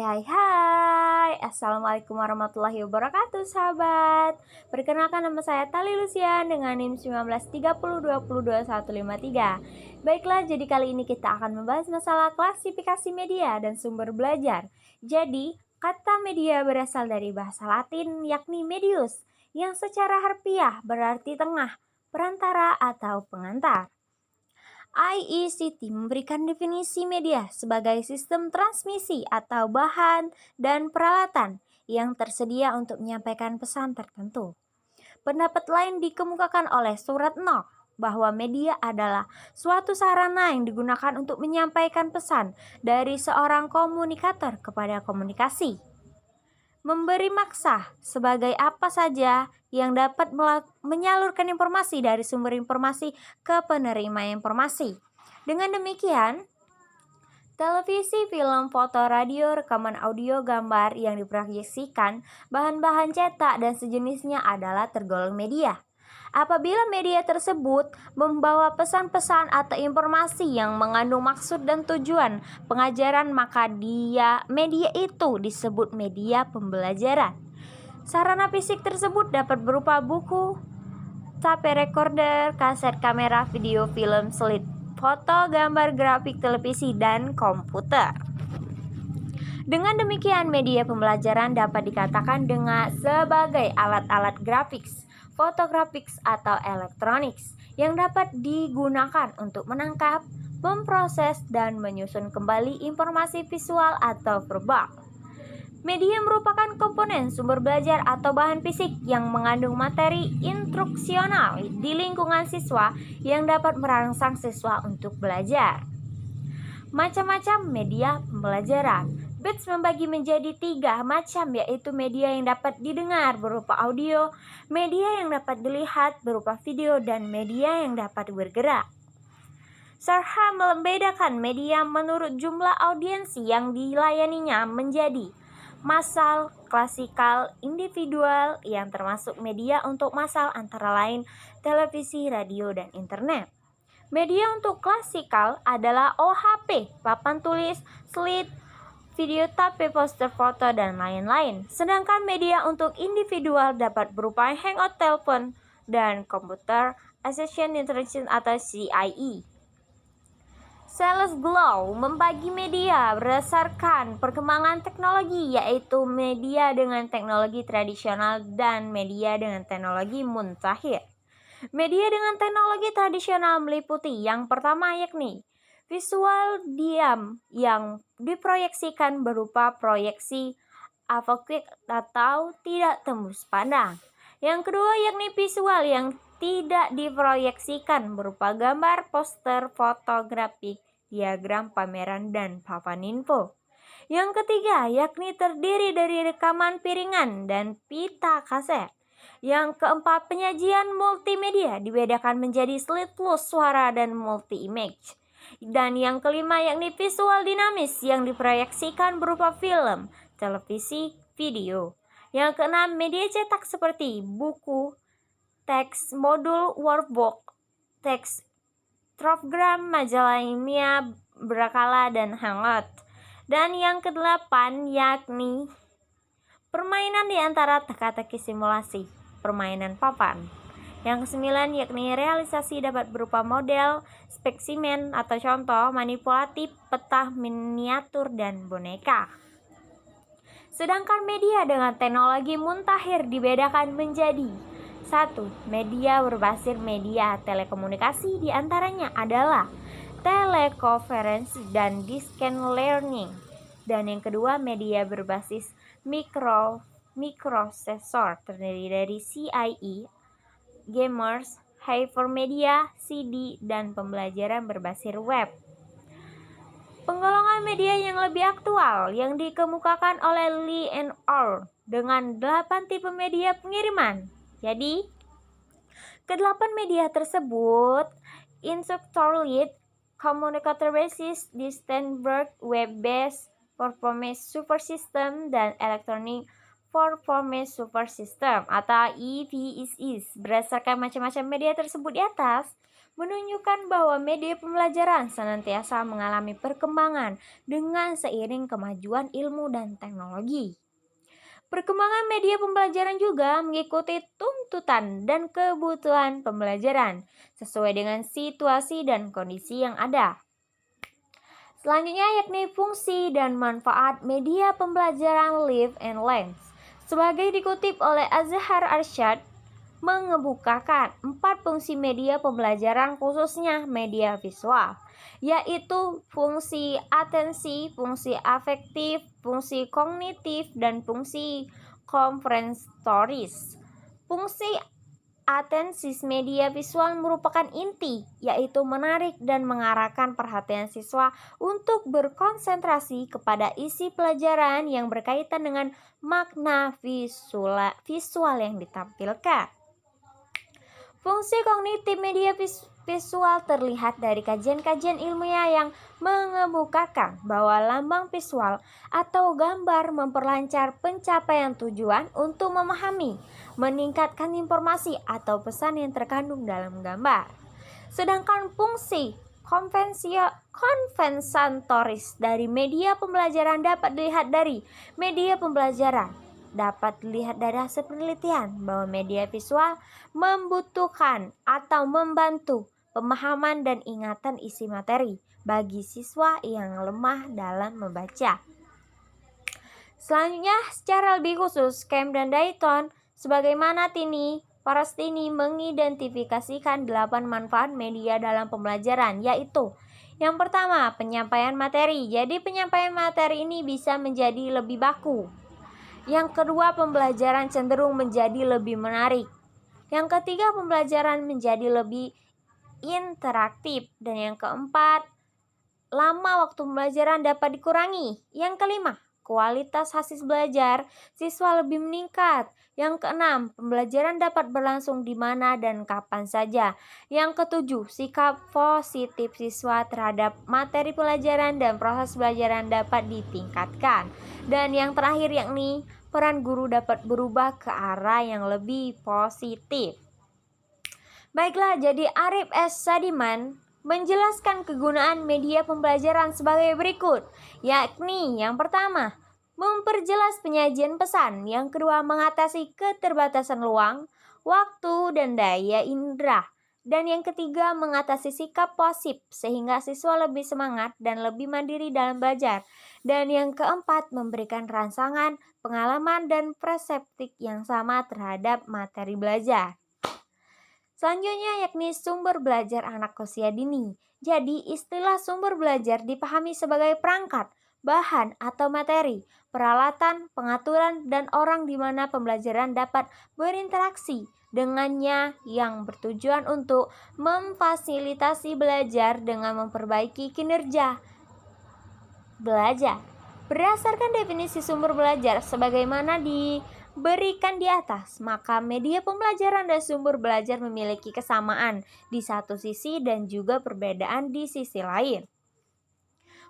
Hai. Assalamualaikum warahmatullahi wabarakatuh sahabat. Perkenalkan nama saya Tali Lucian dengan NIM 1930202153. Baiklah, jadi kali ini kita akan membahas masalah klasifikasi media dan sumber belajar. Jadi, kata media berasal dari bahasa Latin yakni medius, yang secara harfiah berarti tengah, perantara atau pengantar. IECT memberikan definisi media sebagai sistem transmisi atau bahan dan peralatan yang tersedia untuk menyampaikan pesan tertentu. Pendapat lain dikemukakan oleh Surat Noh bahwa media adalah suatu sarana yang digunakan untuk menyampaikan pesan dari seorang komunikator kepada komunikasi. Memberi maksah sebagai apa saja yang dapat menyalurkan informasi dari sumber informasi ke penerima informasi. Dengan demikian, televisi, film, foto, radio, rekaman audio, gambar yang diproyeksikan, bahan-bahan cetak dan sejenisnya adalah tergolong media. Apabila media tersebut membawa pesan-pesan atau informasi yang mengandung maksud dan tujuan pengajaran, maka media itu disebut media pembelajaran. Sarana fisik tersebut dapat berupa buku, tape recorder, kaset, kamera, video, film, slide, foto, gambar, grafik, televisi, dan komputer. Dengan demikian, media pembelajaran dapat dikatakan sebagai alat-alat grafis, fotografiks atau elektroniks yang dapat digunakan untuk menangkap, memproses, dan menyusun kembali informasi visual atau verbal. Media merupakan komponen sumber belajar atau bahan fisik yang mengandung materi instruksional di lingkungan siswa yang dapat merangsang siswa untuk belajar. Macam-macam media pembelajaran. BETS membagi menjadi 3 macam, yaitu media yang dapat didengar berupa audio, media yang dapat dilihat berupa video, dan media yang dapat bergerak. Sarha membedakan media menurut jumlah audiensi yang dilayaninya menjadi massal, klasikal, individual, yang termasuk media untuk massal antara lain televisi, radio, dan internet. Media untuk klasikal adalah OHP, papan tulis, slide, video, tape, poster, foto, dan lain-lain. Sedangkan media untuk individual dapat berupa hangout, telepon, dan komputer assisted interaction atau CIE. Sales Glow membagi media berdasarkan perkembangan teknologi, yaitu media dengan teknologi tradisional dan media dengan teknologi muntakhir. Media dengan teknologi tradisional meliputi yang pertama yakni visual diam yang diproyeksikan berupa proyeksi avoid atau tidak tembus pandang. Yang kedua yakni visual yang tidak diproyeksikan berupa gambar, poster, foto, grafik, diagram, pameran, dan papan info. Yang ketiga yakni terdiri dari rekaman piringan dan pita kaset. Yang keempat, penyajian multimedia dibedakan menjadi slide plus suara dan multi-image. Dan yang kelima yakni visual dinamis yang diproyeksikan berupa film, televisi, video. Yang keenam, media cetak seperti buku, teks, modul, workbook, teks, program, majalah ilmiah, berkala, dan hangout. Dan yang kedelapan yakni permainan di antara teka-teki simulasi, permainan papan. Yang kesembilan yakni realisasi dapat berupa model, spesimen atau contoh, manipulatif, peta, miniatur, dan boneka. Sedangkan media dengan teknologi muntakhir dibedakan menjadi 1. Media berbasis media telekomunikasi, diantaranya adalah telekonferensi dan distance learning. Dan yang kedua, media berbasis microprocessor terdiri dari CIE, gamers, hypermedia, CD, dan pembelajaran berbasis web. Penggolongan media yang lebih aktual yang dikemukakan oleh Lee and al. Dengan 8 tipe media pengiriman. Jadi, ke-8 media tersebut instructor lead, communicator basis, distant work, web based, performance super system, dan electronic performance super system atau EPSS. Berdasarkan macam-macam media tersebut di atas, menunjukkan bahwa media pembelajaran senantiasa mengalami perkembangan dengan seiring kemajuan ilmu dan teknologi. Perkembangan media pembelajaran juga mengikuti tuntutan dan kebutuhan pembelajaran sesuai dengan situasi dan kondisi yang ada. Selanjutnya yakni fungsi dan manfaat media pembelajaran Live and Learn. Sebagai dikutip oleh Azhar Arsyad, mengemukakan 4 fungsi media pembelajaran khususnya media visual, yaitu fungsi atensi, fungsi afektif, fungsi kognitif, dan fungsi komprensatoris. Fungsi atensis media visual merupakan inti, yaitu menarik dan mengarahkan perhatian siswa untuk berkonsentrasi kepada isi pelajaran yang berkaitan dengan makna visual yang ditampilkan. Fungsi kognitif media visual terlihat dari kajian-kajian ilmiah yang mengemukakan bahwa lambang visual atau gambar memperlancar pencapaian tujuan untuk memahami, meningkatkan informasi atau pesan yang terkandung dalam gambar. Sedangkan fungsi kompensatoris dari media pembelajaran dapat dilihat dari media pembelajaran. Dapat dilihat dari hasil penelitian bahwa media visual membutuhkan atau membantu pemahaman dan ingatan isi materi bagi siswa yang lemah dalam membaca. Selanjutnya, secara lebih khusus, Kemp dan Dayton sebagaimana Parastini mengidentifikasikan 8 manfaat media dalam pembelajaran, yaitu yang pertama, penyampaian materi. Jadi penyampaian materi ini bisa menjadi lebih baku. Yang kedua, pembelajaran cenderung menjadi lebih menarik. Yang ketiga, pembelajaran menjadi lebih interaktif. Dan yang keempat, lama waktu pembelajaran dapat dikurangi. Yang kelima, kualitas hasil belajar siswa lebih meningkat. Yang keenam, pembelajaran dapat berlangsung di mana dan kapan saja. Yang ketujuh, sikap positif siswa terhadap materi pelajaran dan proses belajaran dapat ditingkatkan. Dan yang terakhir yakni peran guru dapat berubah ke arah yang lebih positif. Baiklah, jadi Arif S. Sadiman menjelaskan kegunaan media pembelajaran sebagai berikut, yakni yang pertama, memperjelas penyajian pesan, yang kedua, mengatasi keterbatasan ruang, waktu, dan daya indera, dan yang ketiga, mengatasi sikap pasif sehingga siswa lebih semangat dan lebih mandiri dalam belajar, dan yang keempat, memberikan rangsangan, pengalaman, dan perseptik yang sama terhadap materi belajar. Selanjutnya yakni sumber belajar anak usia dini. Jadi istilah sumber belajar dipahami sebagai perangkat, bahan atau materi, peralatan, pengaturan, dan orang di mana pembelajaran dapat berinteraksi dengannya yang bertujuan untuk memfasilitasi belajar dengan memperbaiki kinerja belajar. Berdasarkan definisi sumber belajar sebagaimana diberikan di atas, maka media pembelajaran dan sumber belajar memiliki kesamaan di satu sisi dan juga perbedaan di sisi lain.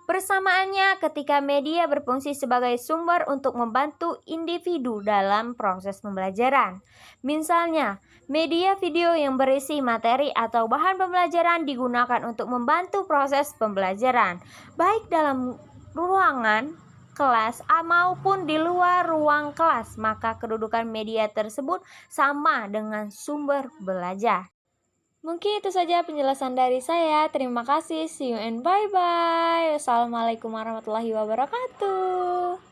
Persamaannya ketika media berfungsi sebagai sumber untuk membantu individu dalam proses pembelajaran. Misalnya, media video yang berisi materi atau bahan pembelajaran digunakan untuk membantu proses pembelajaran, baik dalam ruangan kelas maupun di luar ruang kelas, maka kedudukan media tersebut sama dengan sumber belajar. Mungkin itu saja penjelasan dari saya. Terima kasih. See you and bye-bye. Wassalamualaikum warahmatullahi wabarakatuh.